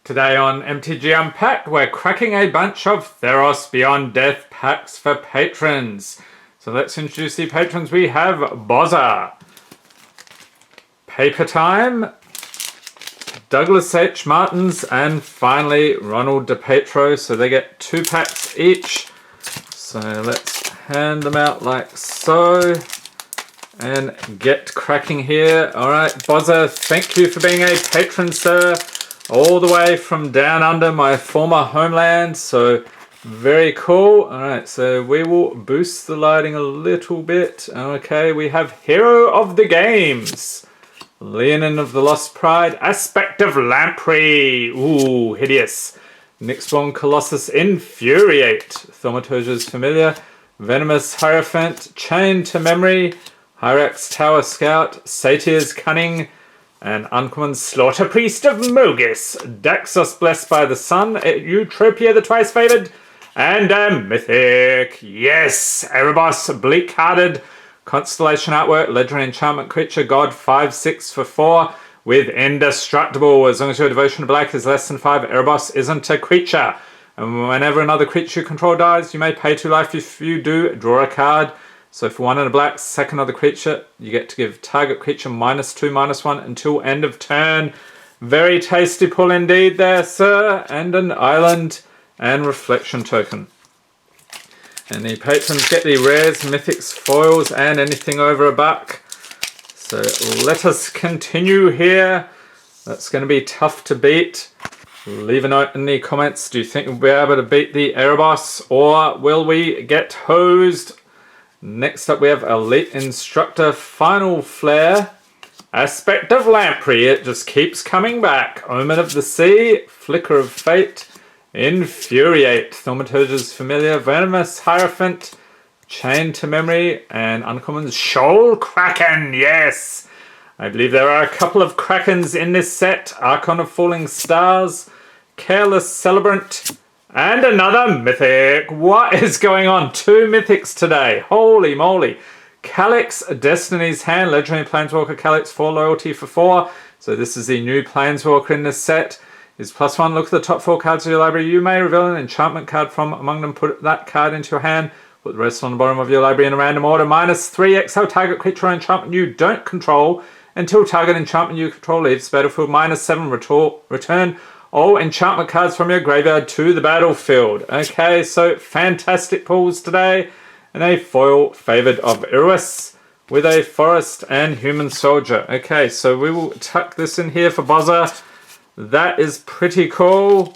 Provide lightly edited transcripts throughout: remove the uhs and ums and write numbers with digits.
Today on MTG Unpacked, we're cracking a bunch of Theros Beyond Death packs for patrons. So let's introduce the patrons. We have Baza, Paper Time, Douglas H. Martins, and finally Ronald DePetro. So they get 2 packs each. So let's hand them out like so and get cracking here. Alright, Baza, thank you for being a patron, sir. All the way from down under my former homeland, so very cool. Alright, so we will boost the lighting a little bit. Okay, we have Hero of the Games, Leonin of the Lost Pride, Aspect of Lamprey, ooh, hideous. Nyxborn Colossus Infuriate, Thaumaturge's Familiar, Venomous Hierophant, Chained to Memory, Hyrax Tower Scout, Satyr's Cunning, and uncommon Slaughter Priest of Mogis, Daxos Blessed by the Sun, Eutropia the Twice Favored, and a Mythic. Yes, Erebos, Bleak-Hearted, Constellation Artwork, Legendary Enchantment Creature, God 5/6 for 4, with Indestructible. As long as your devotion to black is less than 5, Erebos isn't a creature. And whenever another creature you control dies, you may pay 2 life. If you do, draw a card. So for 1 and a black, sack another creature. You get to give target creature -2/-1 until end of turn. Very tasty pull indeed there, sir. And an island and reflection token. And the patrons get the rares, mythics, foils, and anything over $1. So let us continue here. That's going to be tough to beat. Leave a note in the comments. Do you think we'll be able to beat the Erebos, or will we get hosed? Next up we have Elite Instructor, Final Flare, Aspect of Lamprey, it just keeps coming back, Omen of the Sea, Flicker of Fate, Infuriate, Thaumaturge's Familiar, Venomous Hierophant, Chained to Memory, and uncommon Shoal Kraken, yes! I believe there are a couple of Krakens in this set, Archon of Falling Stars, Careless Celebrant, and another Mythic. What is going on? 2 Mythics today. Holy moly. Calyx, Destiny's Hand, Legendary Planeswalker Calyx, 4 loyalty for 4. So this is the new Planeswalker in this set. Is +1. Look at the top 4 cards of your library. You may reveal an enchantment card from among them. Put that card into your hand. Put the rest on the bottom of your library in a random order. -3. Exile target creature or enchantment you don't control until target enchantment you control leaves the battlefield. -7. Return all enchantment cards from your graveyard to the battlefield. Okay, so fantastic pulls today. And a foil Favored of Iris with a Forest and Human Soldier. Okay, so we will tuck this in here for Baza. That is pretty cool.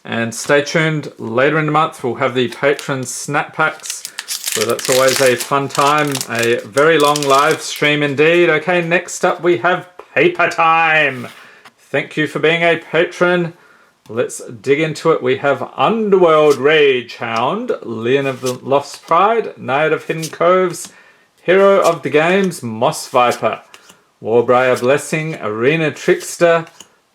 And stay tuned. Later in the month, we'll have the Patron Snap Packs. So that's always a fun time. A very long live stream indeed. Okay, next up we have Paper Time. Thank you for being a patron. Let's dig into it. We have Underworld Rage Hound, Leon of the Lost Pride, Naiad of Hidden Coves, Hero of the Games, Moss Viper, Warbriar Blessing, Arena Trickster,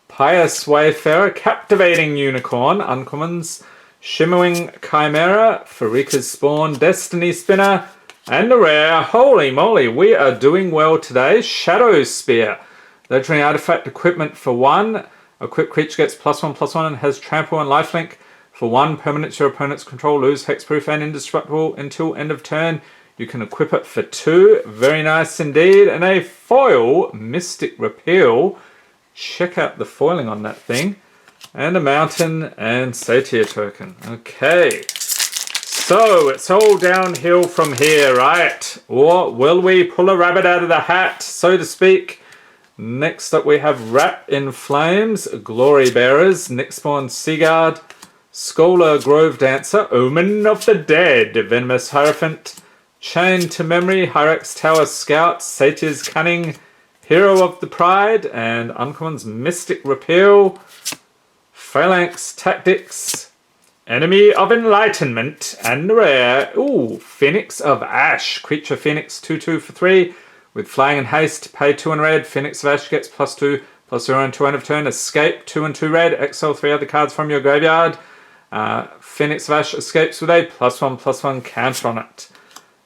Pious Wayfarer, Captivating Unicorn, uncommons, Shimmering Chimera, Farika's Spawn, Destiny Spinner, and a rare. Holy moly, we are doing well today. Shadow Spear. Legendary Artifact Equipment for 1. Equipped creature gets +1/+1 and has Trample and Lifelink. For 1, permanents your opponents control lose hexproof and indestructible until end of turn. You can equip it for 2. Very nice indeed. And a foil, Mystic Repeal. Check out the foiling on that thing. And a mountain and Satyr token. Okay. So it's all downhill from here, right? Or will we pull a rabbit out of the hat, so to speak? Next up we have Wrap in Flames, Glory Bearers, Nyxborn Seaguard, Scholar Grove Dancer, Omen of the Dead, Venomous Hierophant, Chained to Memory, Hyrax Tower Scout, Satyr's Cunning, Hero of the Pride, and uncommon's Mystic Repeal, Phalanx Tactics, Enemy of Enlightenment, and the rare, ooh, Phoenix of Ash, Creature Phoenix 2/2 for 3, with Flying and Haste, pay 2 and red. Phoenix of Ash gets +2/+0 until end of turn. Escape 2 and 2 red. Exile 3 other cards from your graveyard. Phoenix of Ash escapes with a +1/+1 counter on it.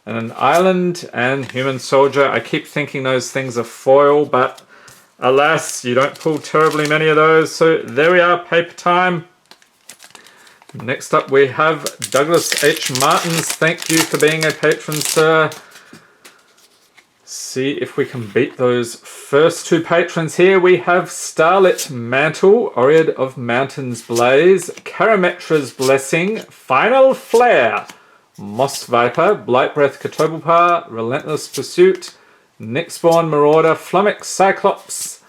And an island and Human Soldier. I keep thinking those things are foil, but alas, you don't pull terribly many of those. So there we are, paper time. Next up we have Douglas H. Martins. Thank you for being a patron, sir. See if we can beat those first two patrons here. We have Starlit Mantle, Oread of Mountains Blaze, Karametra's Blessing, Final Flare, Moss Viper, Blightbreath Katobulpar, Relentless Pursuit, Nyxborn Marauder, Flummox Cyclops,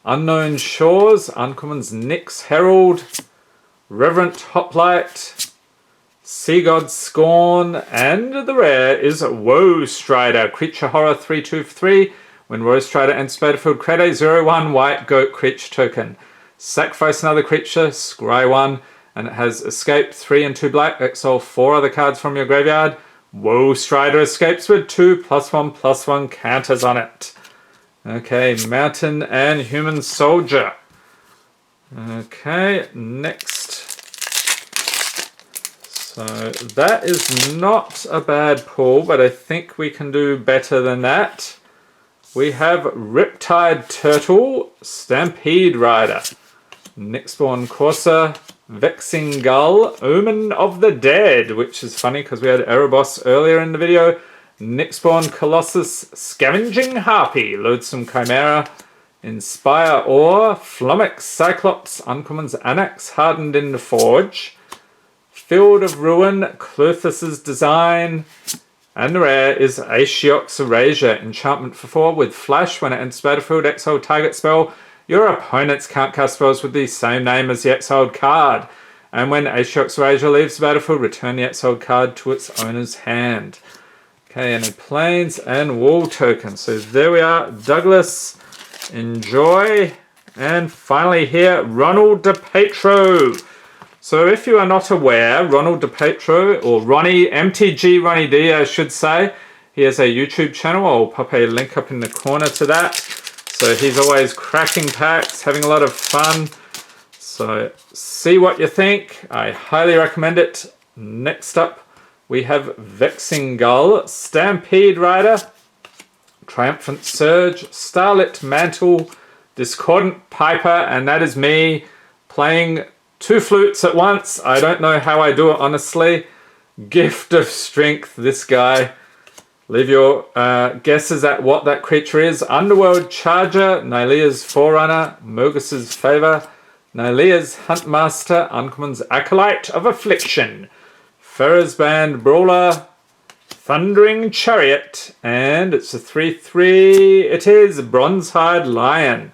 Unknown Shores, Uncommons Nyx Herald, Reverent Hoplite, Sea God Scorn, and the rare is Woe Strider, Creature Horror 3/2 for 3. When Woe Strider enters battlefield, create a 0/1 white goat creature token. Sacrifice another creature, scry 1, and it has Escape 3 and 2 black. Exile 4 other cards from your graveyard. Woe Strider escapes with 2+1/+1 counters on it. Okay, Mountain and Human Soldier. Okay, next. So that is not a bad pull, but I think we can do better than that. We have Riptide Turtle, Stampede Rider, Nyxborn Corsair, Vexing Gull, Omen of the Dead, which is funny because we had Erebos earlier in the video, Nyxborn Colossus, Scavenging Harpy, Loathsome Chimera, Inspire Ore, Flummox Cyclops, Uncommons Anax, Hardened in the Forge, Field of Ruin, Clothus's Design, and the rare is Ashiok's Erasure, enchantment for 4 with Flash. When it enters battlefield, exile target spell. Your opponents can't cast spells with the same name as the exiled card. And when Ashiok's Erasure leaves the battlefield, return the exiled card to its owner's hand. Okay, and a Plains and Wall token. So there we are, Douglas. Enjoy. And finally here, Ronald DePetro. So if you are not aware, Ronald DePetro, or Ronnie, MTG Ronnie D, I should say, he has a YouTube channel. I'll pop a link up in the corner to that. So he's always cracking packs, having a lot of fun. So see what you think. I highly recommend it. Next up, we have Vexing Gull, Stampede Rider, Triumphant Surge, Starlit Mantle, Discordant Piper, and that is me playing 2 flutes at once. I don't know how I do it, honestly. Gift of Strength, this guy. Leave your guesses at what that creature is. Underworld Charger, Nylea's Forerunner, Mogus's Favor, Nylea's Huntmaster, Uncommon's Acolyte of Affliction, Ferrer's Band Brawler, Thundering Chariot, and it's a 3/3. It is Bronzehide Lion.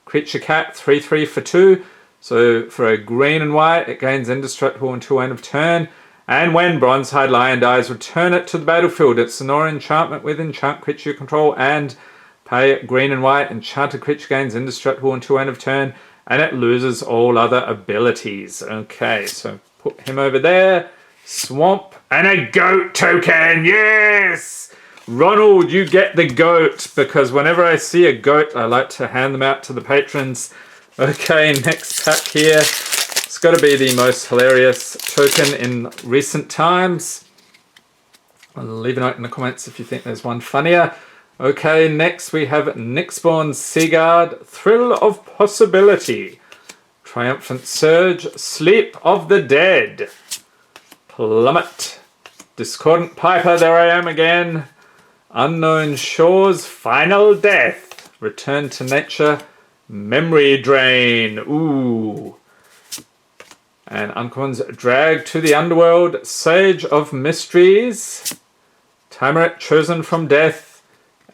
Creature Cat, 3/3 for 2. So for a green and white, it gains indestructible until end of turn. And when Bronzehide Lion dies, return it to the battlefield. It's an aura enchantment with enchant creature you control and pay green and white. Enchanted creature gains indestructible until end of turn, and it loses all other abilities. Okay, so put him over there. Swamp and a goat token. Yes! Ronald, you get the goat, because whenever I see a goat, I like to hand them out to the patrons. Okay, next pack here. It's got to be the most hilarious token in recent times. Leave a note in the comments if you think there's one funnier. Okay, next we have Nyxborn Seaguard, Thrill of Possibility, Triumphant Surge, Sleep of the Dead, Plummet, Discordant Piper, there I am again, Unknown Shores, Final Death, Return to Nature, Memory Drain, ooh. And Uncommons Drag to the Underworld, Sage of Mysteries, Timerit Chosen from Death,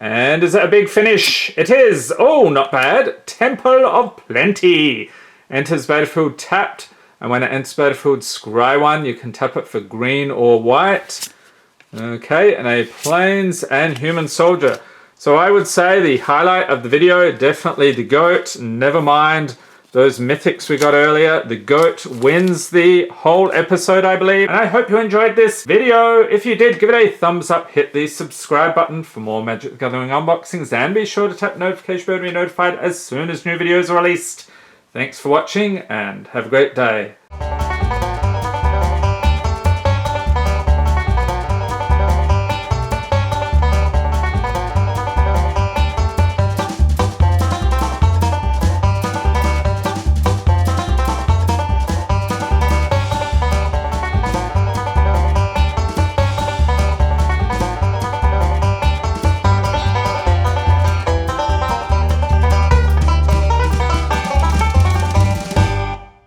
and is it a big finish? It is! Oh, not bad! Temple of Plenty. Enters battlefield tapped, and when it enters battlefield, scry 1. You can tap it for green or white. Okay, and a Plains and Human Soldier. So I would say the highlight of the video, definitely the goat. Never mind those mythics we got earlier. The goat wins the whole episode, I believe. And I hope you enjoyed this video. If you did, give it a thumbs up, hit the subscribe button for more Magic the Gathering unboxings, and be sure to tap the notification bell to be notified as soon as new videos are released. Thanks for watching, and have a great day.